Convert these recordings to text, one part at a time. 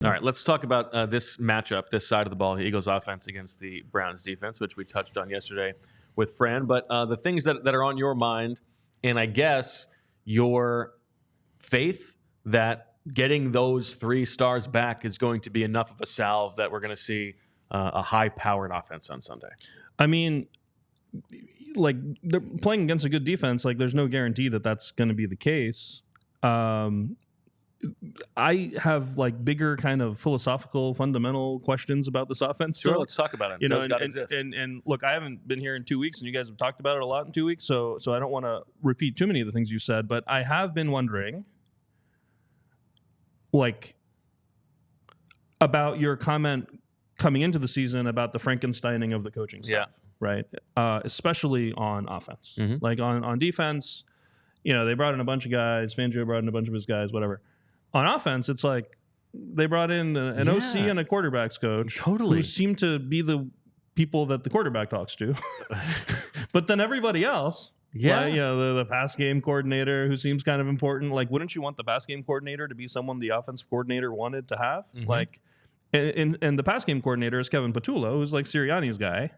All right, let's talk about this matchup, this side of the ball, the Eagles offense against the Browns defense, which we touched on yesterday with Fran. But the things that are on your mind, and I guess your faith that getting those 3 stars back is going to be enough of a salve that we're going to see a high-powered offense on Sunday. I mean, like, they're playing against a good defense. Like, there's no guarantee that that's going to be the case. I have like bigger kind of philosophical, fundamental questions about this offense. Sure, still. let's talk about it. You know, Does God exist? And look, I haven't been here in 2 weeks, and you guys have talked about it a lot in 2 weeks. So I don't want to repeat too many of the things you said, but I have been wondering, like, about your comment coming into the season about the Frankensteining of the coaching staff, right? Especially on offense, like on defense. You know, they brought in a bunch of guys. Fangio brought in a bunch of his guys, whatever. On offense, it's like they brought in an OC and a quarterback's coach who seem to be the people that the quarterback talks to. But then everybody else, like, you know, the pass game coordinator who seems kind of important. Like, wouldn't you want the pass game coordinator to be someone the offensive coordinator wanted to have? Like, and the pass game coordinator is Kevin Patullo, who's like Sirianni's guy.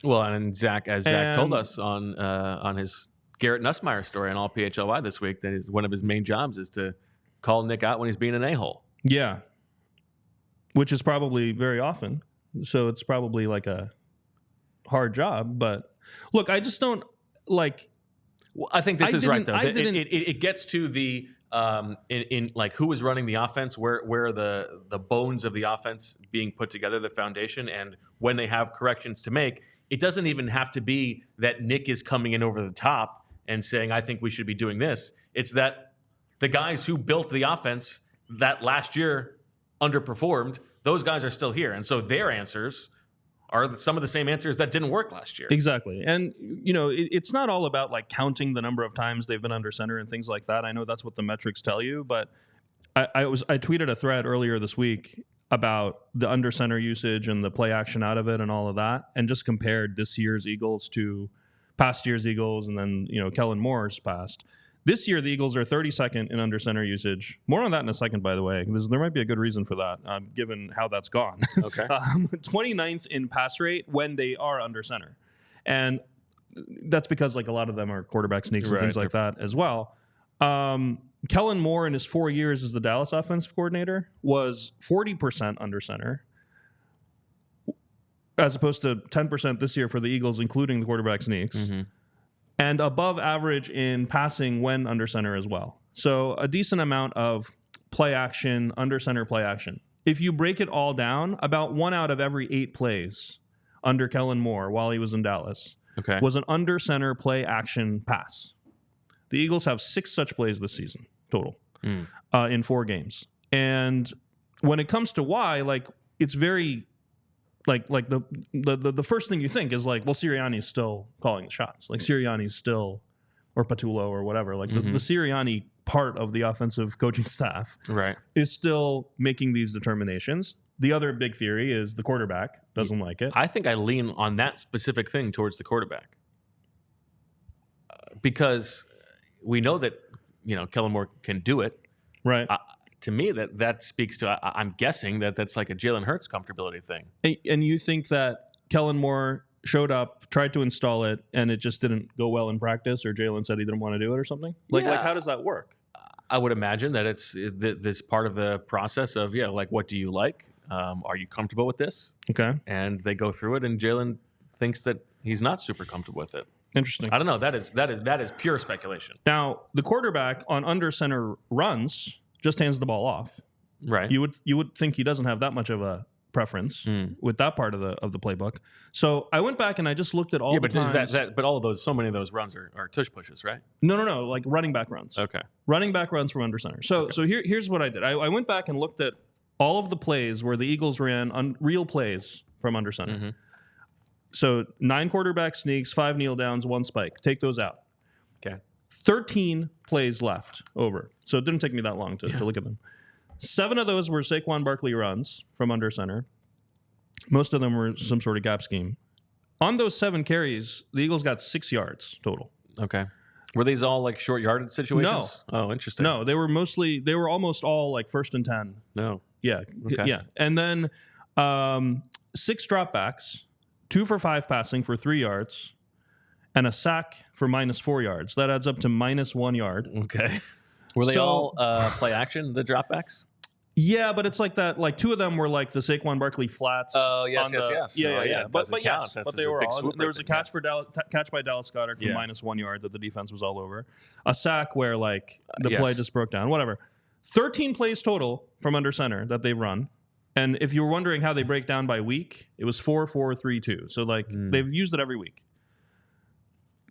Well, and Zach told us on his Garrett Nussmeier story on All PHLY this week that one of his main jobs is to call Nick out when he's being an a-hole. Yeah. Which is probably very often. So it's probably like a hard job. But look, I just don't like. Well, I think this is right, though. It gets to the in like who is running the offense, where are the bones of the offense being put together, the foundation, and when they have corrections to make. It doesn't even have to be that Nick is coming in over the top and saying, I think we should be doing this. It's that the guys who built the offense that last year underperformed, those guys are still here. And so their answers are some of the same answers that didn't work last year. Exactly. And, you know, it's not all about like counting the number of times they've been under center and things like that. I know that's what the metrics tell you, but I tweeted a thread earlier this week about the under center usage and the play action out of it and all of that, and just compared this year's Eagles to past year's Eagles and then, you know, Kellen Moore's past. This year, the Eagles are 32nd in under center usage. More on that in a second, by the way. There might be a good reason for that, given how that's gone. Okay. 29th in pass rate when they are under center. And that's because like a lot of them are quarterback sneaks and things like that as well. Kellen Moore, in his 4 years as the Dallas offensive coordinator, was 40% under center, as opposed to 10% this year for the Eagles, including the quarterback sneaks. And above average in passing when under center as well. So a decent amount of play action, under center play action. If you break it all down, about 1 out of every 8 plays under Kellen Moore while he was in Dallas was an under center play action pass. The Eagles have 6 such plays this season total in 4 games. And when it comes to why, like, it's very... Like the first thing you think is like, well, Sirianni's still calling the shots. Like Sirianni's still, or Patullo or whatever. Like the Sirianni part of the offensive coaching staff is still making these determinations. The other big theory is the quarterback doesn't like it. I think I lean on that specific thing towards the quarterback. Because we know that, you know, Kellen Moore can do it. Right. To me, that speaks to, I'm guessing that's like a Jalen Hurts comfortability thing. And you think that Kellen Moore showed up, tried to install it, and it just didn't go well in practice, or Jalen said he didn't want to do it or something? Like how does that work? I would imagine that it's this part of the process of, like, what do you like? Are you comfortable with this? Okay. And they go through it, and Jalen thinks that he's not super comfortable with it. Interesting. I don't know. That is pure speculation. Now, the quarterback on under center runs just hands the ball off. Right. You would think he doesn't have that much of a preference with that part of the playbook. So I went back and I just looked at all the times. But all of those, so many of those runs are tush pushes, right? No, like running back runs. Okay. Running back runs from under center. So here's what I did. I went back and looked at all of the plays where the Eagles ran real plays from under center. So 9 quarterback sneaks, 5 kneel downs, 1 spike. Take those out. Okay. 13 plays left over. So it didn't take me that long to look at them. 7 of those were Saquon Barkley runs from under center. Most of them were some sort of gap scheme. On those 7 carries, the Eagles got 6 yards total. Okay. Were these all like short yardage situations? No. Oh, interesting. No, they were almost all like 1st and 10. No. Yeah. Okay. Yeah. And then 6 dropbacks, 2 for 5 passing for 3 yards, and a sack for -4 yards. That adds up to -1 yard. Okay. Were they all play action, the dropbacks? Yeah, but it's like that. Like 2 of them were like the Saquon Barkley flats. Oh, yes. Yeah. But yes, That's but they were all. There was a catch right catch by Dallas Goedert for -1 yard that the defense was all over. A sack where like the play just broke down. Whatever. 13 plays total from under center that they've run. And if you were wondering how they break down by week, it was 4-4-3-2. So like they've used it every week.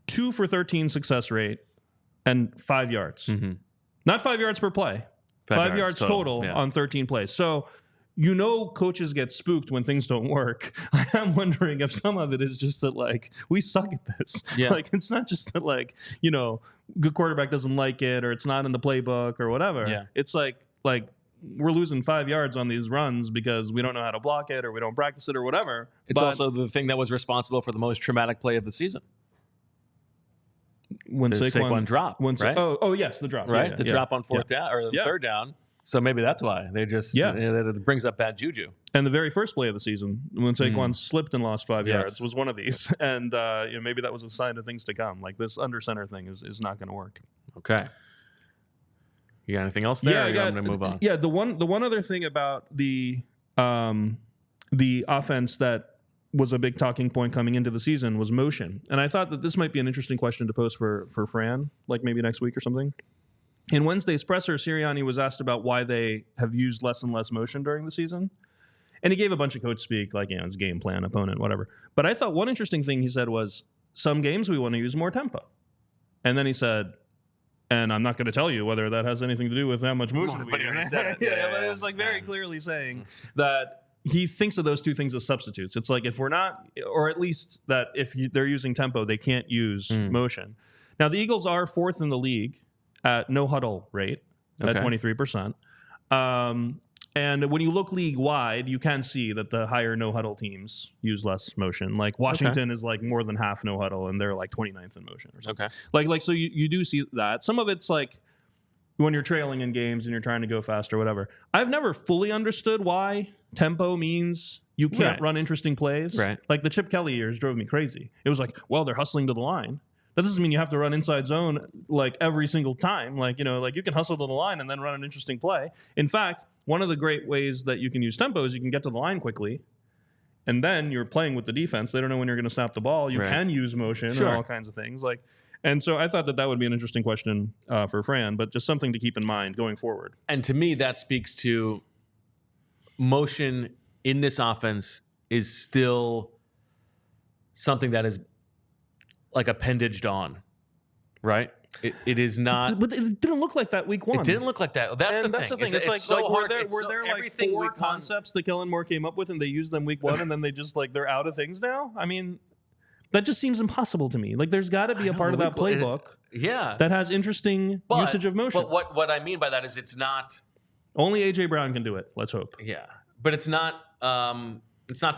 2 for 13 success rate and 5 yards. Not 5 yards per play. 5 yards total on 13 plays. So, coaches get spooked when things don't work. I am wondering if some of it is just that, like, we suck at this. Yeah. Like, it's not just that, like, good quarterback doesn't like it or it's not in the playbook or whatever. Yeah. It's like we're losing 5 yards on these runs because we don't know how to block it or we don't practice it or whatever. It's also the thing that was responsible for the most traumatic play of the season. When Saquon drop, right? Oh, yes, the drop. Right? The drop on fourth down or third down. So maybe that's why they just it brings up bad juju. And the very first play of the season, when Saquon slipped and lost 5 yards, was one of these. And maybe that was a sign of things to come. Like this under center thing is not going to work. Okay. You got anything else there? Yeah, I'm going to move on. Yeah, the one other thing about the offense that was a big talking point coming into the season was motion. And I thought that this might be an interesting question to post for Fran, like maybe next week or something. In Wednesday's presser, Sirianni was asked about why they have used less and less motion during the season. And he gave a bunch of coach speak, like, it's game plan, opponent, whatever. But I thought one interesting thing he said was, some games we want to use more tempo. And then he said, and I'm not going to tell you whether that has anything to do with how much motion we use. But it was like very clearly saying that he thinks of those two things as substitutes. It's like if we're not, or at least that if they're using tempo, they can't use motion. Now, the Eagles are 4th in the league at no huddle rate at 23%. And when you look league wide, you can see that the higher no huddle teams use less motion. Like Washington is like more than half no huddle, and they're like 29th in motion or something. Like so you do see that. Some of it's like when you're trailing in games and you're trying to go fast or whatever. I've never fully understood why tempo means you can't run interesting plays. Right. Like the Chip Kelly years drove me crazy. It was like, well, they're hustling to the line. That doesn't mean you have to run inside zone like every single time. Like, like you can hustle to the line and then run an interesting play. In fact, one of the great ways that you can use tempo is you can get to the line quickly, and then you're playing with the defense. They don't know when you're going to snap the ball. You can use motion and all kinds of things. And so I thought that would be an interesting question for Fran, but just something to keep in mind going forward. And to me, that speaks to motion in this offense is still something that is like appendaged on, right? It is not. But it didn't look like that week one. It didn't look like that. That's the thing. It's like so hard. Were there like 4 concepts that Kellen Moore came up with and they used them week one and then they just they're out of things now? I mean, that just seems impossible to me. Like there's got to be a part of that playbook that has interesting usage of motion. But what I mean by that is it's not. Only A.J. Brown can do it. Let's hope. Yeah. But it's not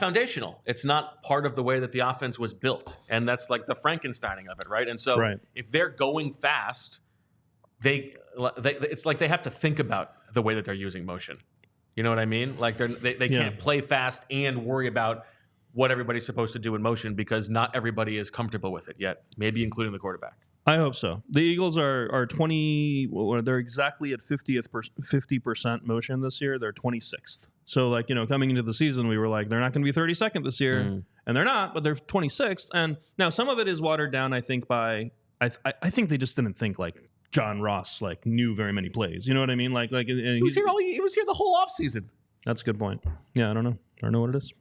foundational. It's not part of the way that the offense was built. And that's like the Frankensteining of it, right? And so if they're going fast, it's like they have to think about the way that they're using motion. You know what I mean? Like they can't play fast and worry about what everybody's supposed to do in motion because not everybody is comfortable with it yet, maybe including the quarterback. I hope so. The Eagles are 20. They're exactly at 50% motion this year. They're 26th. So coming into the season, we were like, they're not going to be 32nd this year, and they're not. But they're 26th. And now some of it is watered down, I think, by I think they just didn't think like John Ross knew very many plays. You know what I mean? He was here the whole offseason. That's a good point. Yeah, I don't know. I don't know what it is.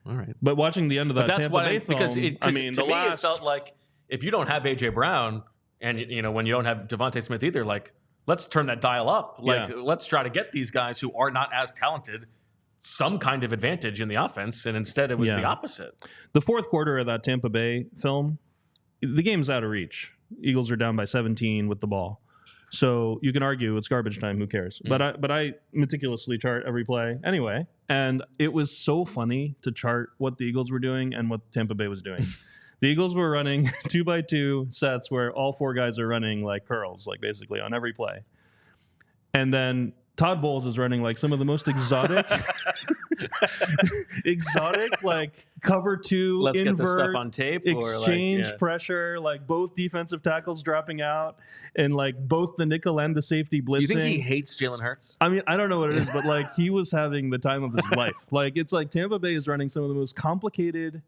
All right, but watching the end of that Tampa Bay film, it felt like. If you don't have A.J. Brown and, when you don't have Devontae Smith either, let's turn that dial up. Let's try to get these guys who are not as talented some kind of advantage in the offense. And instead it was the opposite. The fourth quarter of that Tampa Bay film, the game's out of reach. Eagles are down by 17 with the ball. So you can argue it's garbage time. Who cares? But I meticulously chart every play anyway. And it was so funny to chart what the Eagles were doing and what Tampa Bay was doing. The Eagles were running 2x2 sets where all 4 guys are running like curls, basically on every play. And then Todd Bowles is running like some of the most exotic like cover two, let's invert, get this stuff on tape, exchange pressure, like both defensive tackles dropping out, and like both the nickel and the safety blitzing. You think he hates Jalen Hurts? I mean, I don't know what it is, but like he was having the time of his life. Like it's like Tampa Bay is running some of the most complicated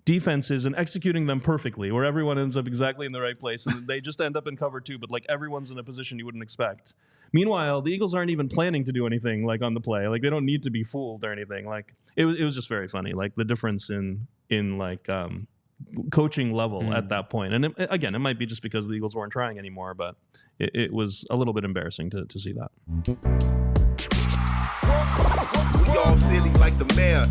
defenses and executing them perfectly, where everyone ends up exactly in the right place, and they just end up in cover two, but like everyone's in a position you wouldn't expect. Meanwhile, the Eagles aren't even planning to do anything like on the play. Like they don't need to be fooled or anything. Like it was just very funny. Like the difference in like coaching level at that point. And again, it might be just because the Eagles weren't trying anymore, but it was a little bit embarrassing to see that. We all silly like the mayor.